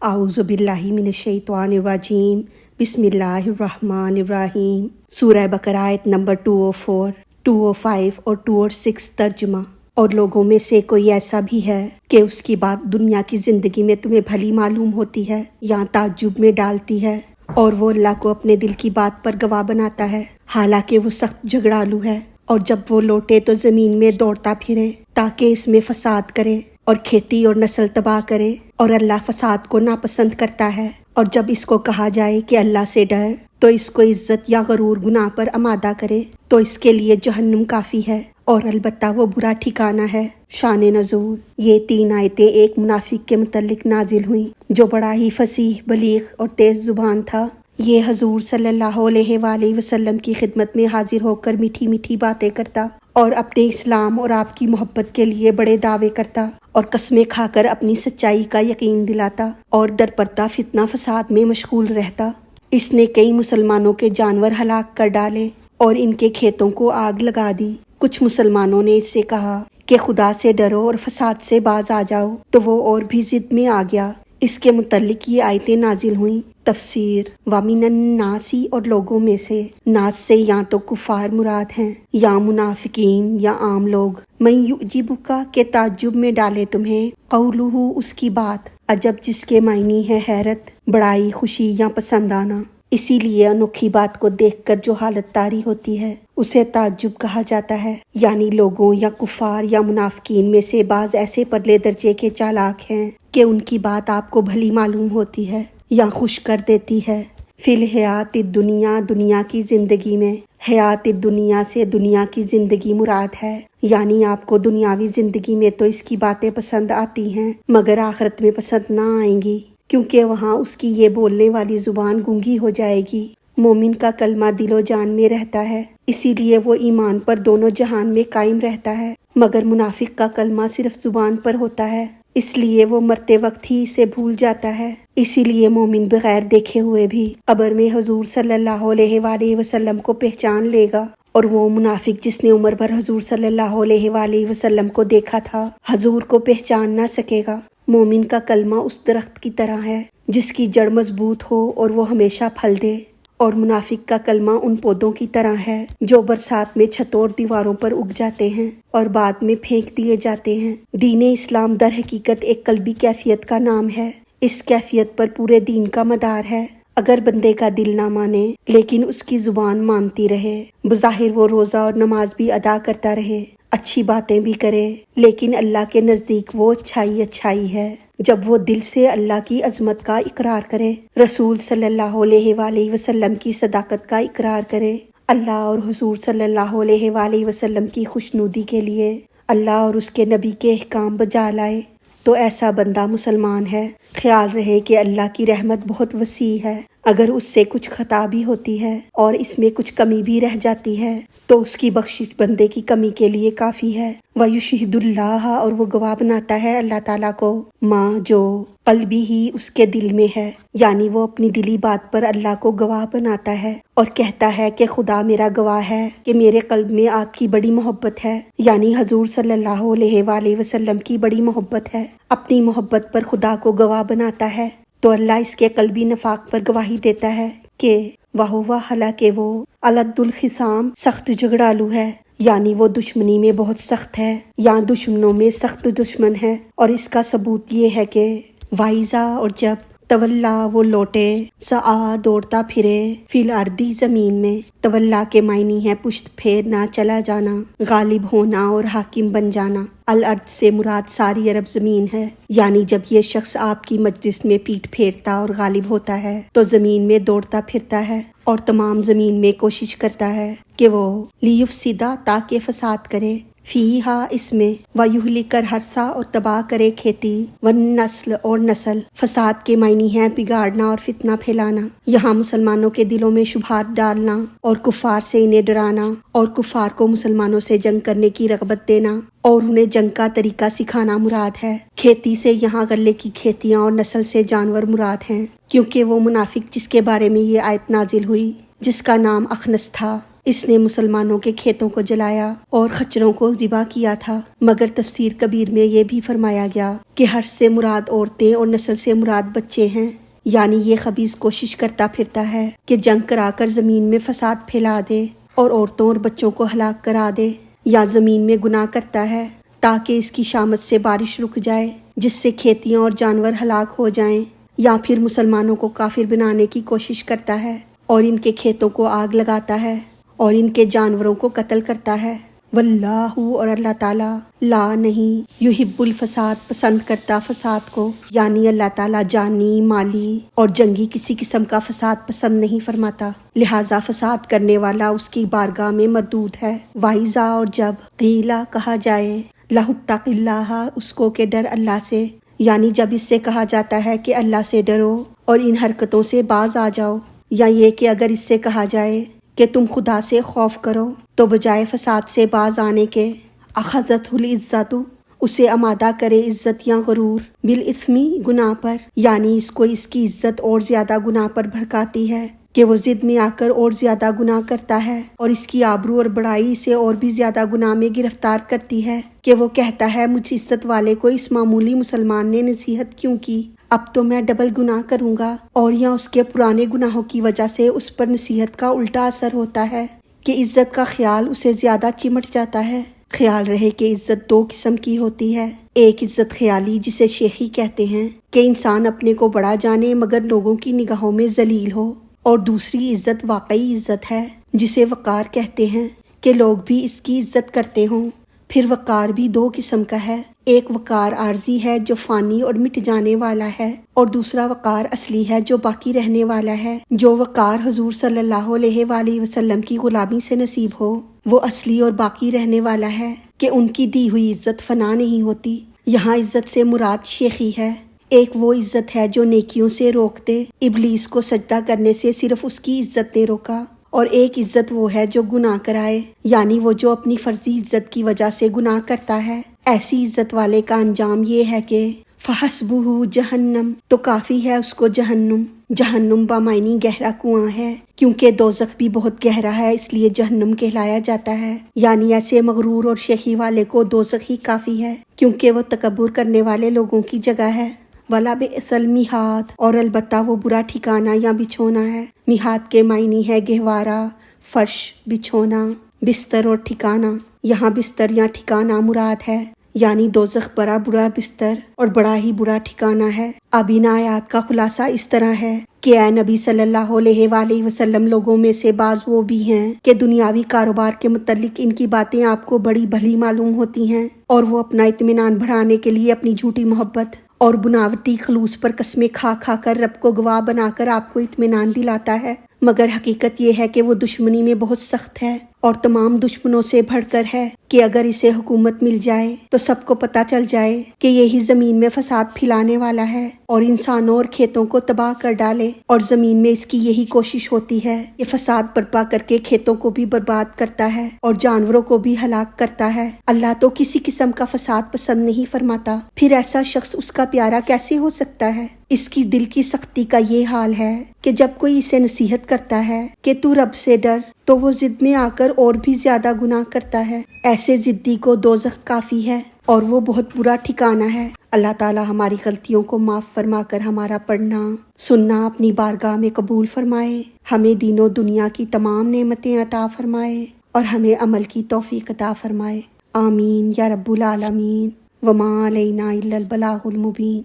اعوذ باللہ من الشیطان الرجیم بسم اللہ الرحمن الرحیم۔ سورہ بقرہ آیت نمبر 204، 205 اور 206 ترجمہ۔ اور لوگوں میں سے کوئی ایسا بھی ہے کہ اس کی بات دنیا کی زندگی میں تمہیں بھلی معلوم ہوتی ہے یا تعجب میں ڈالتی ہے، اور وہ اللہ کو اپنے دل کی بات پر گواہ بناتا ہے، حالانکہ وہ سخت جھگڑالو ہے، اور جب وہ لوٹے تو زمین میں دوڑتا پھرے تاکہ اس میں فساد کرے اور کھیتی اور نسل تباہ کرے، اور اللہ فساد کو ناپسند کرتا ہے۔ اور جب اس کو کہا جائے کہ اللہ سے ڈر تو اس کو عزت یا غرور گناہ پر آمادہ کرے تو اس کے لیے جہنم کافی ہے، اور البتہ وہ برا ٹھکانہ ہے۔ شان نزول، یہ 3 آیتیں ایک منافق کے متعلق نازل ہوئیں جو بڑا ہی فصیح، بلیغ اور تیز زبان تھا۔ یہ حضور صلی اللہ علیہ وآلہ وسلم کی خدمت میں حاضر ہو کر میٹھی میٹھی باتیں کرتا اور اپنے اسلام اور آپ کی محبت کے لیے بڑے دعوے کرتا اور قسمیں کھا کر اپنی سچائی کا یقین دلاتا اور درپردہ فتنہ فساد میں مشغول رہتا۔ اس نے کئی مسلمانوں کے جانور ہلاک کر ڈالے اور ان کے کھیتوں کو آگ لگا دی۔ کچھ مسلمانوں نے اس سے کہا کہ خدا سے ڈرو اور فساد سے باز آ جاؤ، تو وہ اور بھی ضد میں آ گیا۔ اس کے متعلق یہ آیتیں نازل ہوئیں۔ تفسیر: وَمِنَ النَّاسِ، اور لوگوں میں سے، ناس سے یا تو کفار مراد ہیں یا منافقین یا عام لوگ۔ مَن یُعْجِبُکَ، کہ تعجب میں ڈالے تمہیں، قولہ، اس کی بات، عجب جس کے معنی ہے حیرت، بڑائی، خوشی یا پسند آنا۔ اسی لیے انوکھی بات کو دیکھ کر جو حالت طاری ہوتی ہے اسے تعجب کہا جاتا ہے، یعنی لوگوں یا کفار یا منافقین میں سے بعض ایسے پرلے درجے کے چالاک ہیں کہ ان کی بات آپ کو بھلی معلوم ہوتی ہے یا خوش کر دیتی ہے۔ فی الحیات الدنیا، دنیا کی زندگی میں، حیات الدنیا سے دنیا کی زندگی مراد ہے، یعنی آپ کو دنیاوی زندگی میں تو اس کی باتیں پسند آتی ہیں مگر آخرت میں پسند نہ آئیں گی، کیونکہ وہاں اس کی یہ بولنے والی زبان گونگی ہو جائے گی۔ مومن کا کلمہ دل و جان میں رہتا ہے، اسی لیے وہ ایمان پر دونوں جہان میں قائم رہتا ہے، مگر منافق کا کلمہ صرف زبان پر ہوتا ہے، اس لیے وہ مرتے وقت ہی اسے بھول جاتا ہے۔ اسی لیے مومن بغیر دیکھے ہوئے بھی قبر میں حضور صلی اللہ علیہ وآلہ وسلم کو پہچان لے گا، اور وہ منافق جس نے عمر بھر حضور صلی اللہ علیہ وآلہ وسلم کو دیکھا تھا حضور کو پہچان نہ سکے گا۔ مومن کا کلمہ اس درخت کی طرح ہے جس کی جڑ مضبوط ہو اور وہ ہمیشہ پھل دے، اور منافق کا کلمہ ان پودوں کی طرح ہے جو برسات میں چھتوں اور دیواروں پر اگ جاتے ہیں اور بعد میں پھینک دیے جاتے ہیں۔ دین اسلام در حقیقت ایک قلبی کیفیت کا نام ہے، اس کیفیت پر پورے دین کا مدار ہے۔ اگر بندے کا دل نہ مانے لیکن اس کی زبان مانتی رہے، بظاہر وہ روزہ اور نماز بھی ادا کرتا رہے، اچھی باتیں بھی کرے، لیکن اللہ کے نزدیک وہ اچھائی ہے جب وہ دل سے اللہ کی عظمت کا اقرار کرے، رسول صلی اللہ علیہ وآلہ وسلم کی صداقت کا اقرار کرے، اللہ اور حضور صلی اللہ علیہ وآلہ وسلم کی خوشنودی کے لیے اللہ اور اس کے نبی کے احکام بجا لائے، تو ایسا بندہ مسلمان ہے۔ خیال رہے کہ اللہ کی رحمت بہت وسیع ہے، اگر اس سے کچھ خطا بھی ہوتی ہے اور اس میں کچھ کمی بھی رہ جاتی ہے تو اس کی بخشش بندے کی کمی کے لیے کافی ہے۔ وَيُشْهِدُ اللَّهَ، اور وہ گواہ بناتا ہے اللہ تعالیٰ کو، ماں جو قلبی ہی اس کے دل میں ہے، یعنی وہ اپنی دلی بات پر اللہ کو گواہ بناتا ہے اور کہتا ہے کہ خدا میرا گواہ ہے کہ میرے قلب میں آپ کی بڑی محبت ہے، یعنی حضور صلی اللہ علیہ وآلہ وسلم کی بڑی محبت ہے۔ اپنی محبت پر خدا کو گواہ بناتا ہے تو اللہ اس کے قلبی نفاق پر گواہی دیتا ہے کہ وَهُوَ، حالانکہ وہ أَلَدُّ الْخِصَامِ، سخت جھگڑالو ہے، یعنی وہ دشمنی میں بہت سخت ہے یا دشمنوں میں سخت دشمن ہے۔ اور اس کا ثبوت یہ ہے کہ وَإِذَا، اور جب تولا، وہ لوٹے، سعیٰ، دوڑتا پھرے، فی الارض، زمین میں۔ تولا کے معنی ہے پشت پھیرنا، چلا جانا، غالب ہونا اور حاکم بن جانا۔ الارض سے مراد ساری عرب زمین ہے، یعنی جب یہ شخص آپ کی مجلس میں پیٹھ پھیرتا اور غالب ہوتا ہے تو زمین میں دوڑتا پھرتا ہے اور تمام زمین میں کوشش کرتا ہے کہ وہ لیفسد، تاکہ فساد کرے، فیہا، اس میں، ویہلک، ہرسا، اور تباہ کرے کھیتی، والنسل، اور نسل۔ فساد کے معنی ہے بگاڑنا اور فتنہ پھیلانا، یہاں مسلمانوں کے دلوں میں شبہات ڈالنا اور کفار سے انہیں ڈرانا اور کفار کو مسلمانوں سے جنگ کرنے کی رغبت دینا اور انہیں جنگ کا طریقہ سکھانا مراد ہے۔ کھیتی سے یہاں غلے کی کھیتیاں اور نسل سے جانور مراد ہیں، کیونکہ وہ منافق جس کے بارے میں یہ آیت نازل ہوئی، جس کا نام اخنس تھا، اس نے مسلمانوں کے کھیتوں کو جلایا اور خچروں کو ذبح کیا تھا، مگر تفسیر کبیر میں یہ بھی فرمایا گیا کہ حرث سے مراد عورتیں اور نسل سے مراد بچے ہیں، یعنی یہ خبیث کوشش کرتا پھرتا ہے کہ جنگ کرا کر زمین میں فساد پھیلا دے اور عورتوں اور بچوں کو ہلاک کرا دے، یا زمین میں گناہ کرتا ہے تاکہ اس کی شامت سے بارش رک جائے جس سے کھیتیاں اور جانور ہلاک ہو جائیں، یا پھر مسلمانوں کو کافر بنانے کی کوشش کرتا ہے اور ان کے کھیتوں کو آگ لگاتا ہے اور ان کے جانوروں کو قتل کرتا ہے۔ واللہ، اور اللہ تعالیٰ، لا نہیں، یحب الفساد، پسند کرتا فساد کو، یعنی اللہ تعالیٰ جانی، مالی اور جنگی کسی قسم کا فساد پسند نہیں فرماتا، لہٰذا فساد کرنے والا اس کی بارگاہ میں مردود ہے۔ وَإِذَا، اور جب قیلا کہا جائے، لَهُ اتَّقِ اللَّهَ، اس کو کہ ڈر اللہ سے، یعنی جب اس سے کہا جاتا ہے کہ اللہ سے ڈرو اور ان حرکتوں سے باز آ جاؤ، یا یہ کہ اگر اس سے کہا جائے کہ تم خدا سے خوف کرو تو بجائے فساد سے باز آنے کے، اخذتہ العزت، اسے آمادہ کرے عزت یا غرور، بالاسم، گناہ پر، یعنی اس کو اس کی عزت اور زیادہ گناہ پر بھڑکاتی ہے کہ وہ ضد میں آ کر اور زیادہ گناہ کرتا ہے، اور اس کی آبرو اور بڑائی اسے اور بھی زیادہ گناہ میں گرفتار کرتی ہے کہ وہ کہتا ہے مجھ عزت والے کو اس معمولی مسلمان نے نصیحت کیوں کی، اب تو میں ڈبل گناہ کروں گا، اور یا اس کے پرانے گناہوں کی وجہ سے اس پر نصیحت کا الٹا اثر ہوتا ہے کہ عزت کا خیال اسے زیادہ چمٹ جاتا ہے۔ خیال رہے کہ عزت دو قسم کی ہوتی ہے، ایک عزت خیالی جسے شیخی کہتے ہیں کہ انسان اپنے کو بڑا جانے مگر لوگوں کی نگاہوں میں ذلیل ہو، اور دوسری عزت واقعی عزت ہے جسے وقار کہتے ہیں کہ لوگ بھی اس کی عزت کرتے ہوں۔ پھر وقار بھی دو قسم کا ہے، ایک وقار عارضی ہے جو فانی اور مٹ جانے والا ہے، اور دوسرا وقار اصلی ہے جو باقی رہنے والا ہے۔ جو وقار حضور صلی اللہ علیہ وآلہ وسلم کی غلامی سے نصیب ہو وہ اصلی اور باقی رہنے والا ہے کہ ان کی دی ہوئی عزت فنا نہیں ہوتی۔ یہاں عزت سے مراد شیخی ہے۔ ایک وہ عزت ہے جو نیکیوں سے روک دے، ابلیس کو سجدہ کرنے سے صرف اس کی عزت نے روکا، اور ایک عزت وہ ہے جو گناہ کرائے، یعنی وہ جو اپنی فرضی عزت کی وجہ سے گناہ کرتا ہے۔ ایسی عزت والے کا انجام یہ ہے کہ فحسبہ جہنم، تو کافی ہے اس کو جہنم۔ جہنم بامعنی گہرا کنواں ہے، کیونکہ دوزخ بھی بہت گہرا ہے اس لیے جہنم کہلایا جاتا ہے، یعنی ایسے مغرور اور شیخی والے کو دوزخ ہی کافی ہے کیونکہ وہ تکبر کرنے والے لوگوں کی جگہ ہے۔ ولا بئس المہاد، اور البتہ وہ برا ٹھکانہ یا بچھونا ہے۔ میہاد کے معنی ہے گہوارہ، فرش، بچھونا، بستر اور ٹھکانہ، یہاں بستر یا ٹھکانہ مراد ہے، یعنی دوزخ بڑا برا بستر اور بڑا ہی برا ٹھکانہ ہے۔ اب ان آیات کا خلاصہ اس طرح ہے کہ اے نبی صلی اللہ علیہ وآلہ وسلم، لوگوں میں سے بعض وہ بھی ہیں کہ دنیاوی کاروبار کے متعلق ان کی باتیں آپ کو بڑی بھلی معلوم ہوتی ہیں، اور وہ اپنا اطمینان بڑھانے کے لیے اپنی جھوٹی محبت اور بناوٹی خلوص پر قسمیں کھا کھا کر رب کو گواہ بنا کر آپ کو اطمینان دلاتا ہے، مگر حقیقت یہ ہے کہ وہ دشمنی میں بہت سخت ہے اور تمام دشمنوں سے بڑھ کر ہے کہ اگر اسے حکومت مل جائے تو سب کو پتہ چل جائے کہ یہی زمین میں فساد پھیلانے والا ہے اور انسانوں اور کھیتوں کو تباہ کر ڈالے، اور زمین میں اس کی یہی کوشش ہوتی ہے کہ فساد برپا کر کے کھیتوں کو بھی برباد کرتا ہے اور جانوروں کو بھی ہلاک کرتا ہے۔ اللہ تو کسی قسم کا فساد پسند نہیں فرماتا، پھر ایسا شخص اس کا پیارا کیسے ہو سکتا ہے؟ اس کی دل کی سختی کا یہ حال ہے کہ جب کوئی اسے نصیحت کرتا ہے کہ تو رب سے ڈر تو وہ ضد میں آ کر اور بھی زیادہ گناہ کرتا ہے۔ ایسے ضدی کو دوزخ کافی ہے اور وہ بہت برا ٹھکانہ ہے۔ اللہ تعالی ہماری غلطیوں کو معاف فرما کر ہمارا پڑھنا سننا اپنی بارگاہ میں قبول فرمائے، ہمیں دین و دنیا کی تمام نعمتیں عطا فرمائے اور ہمیں عمل کی توفیق عطا فرمائے۔ آمین یا رب العالمین۔ وما علینا الا البلاغ المبین۔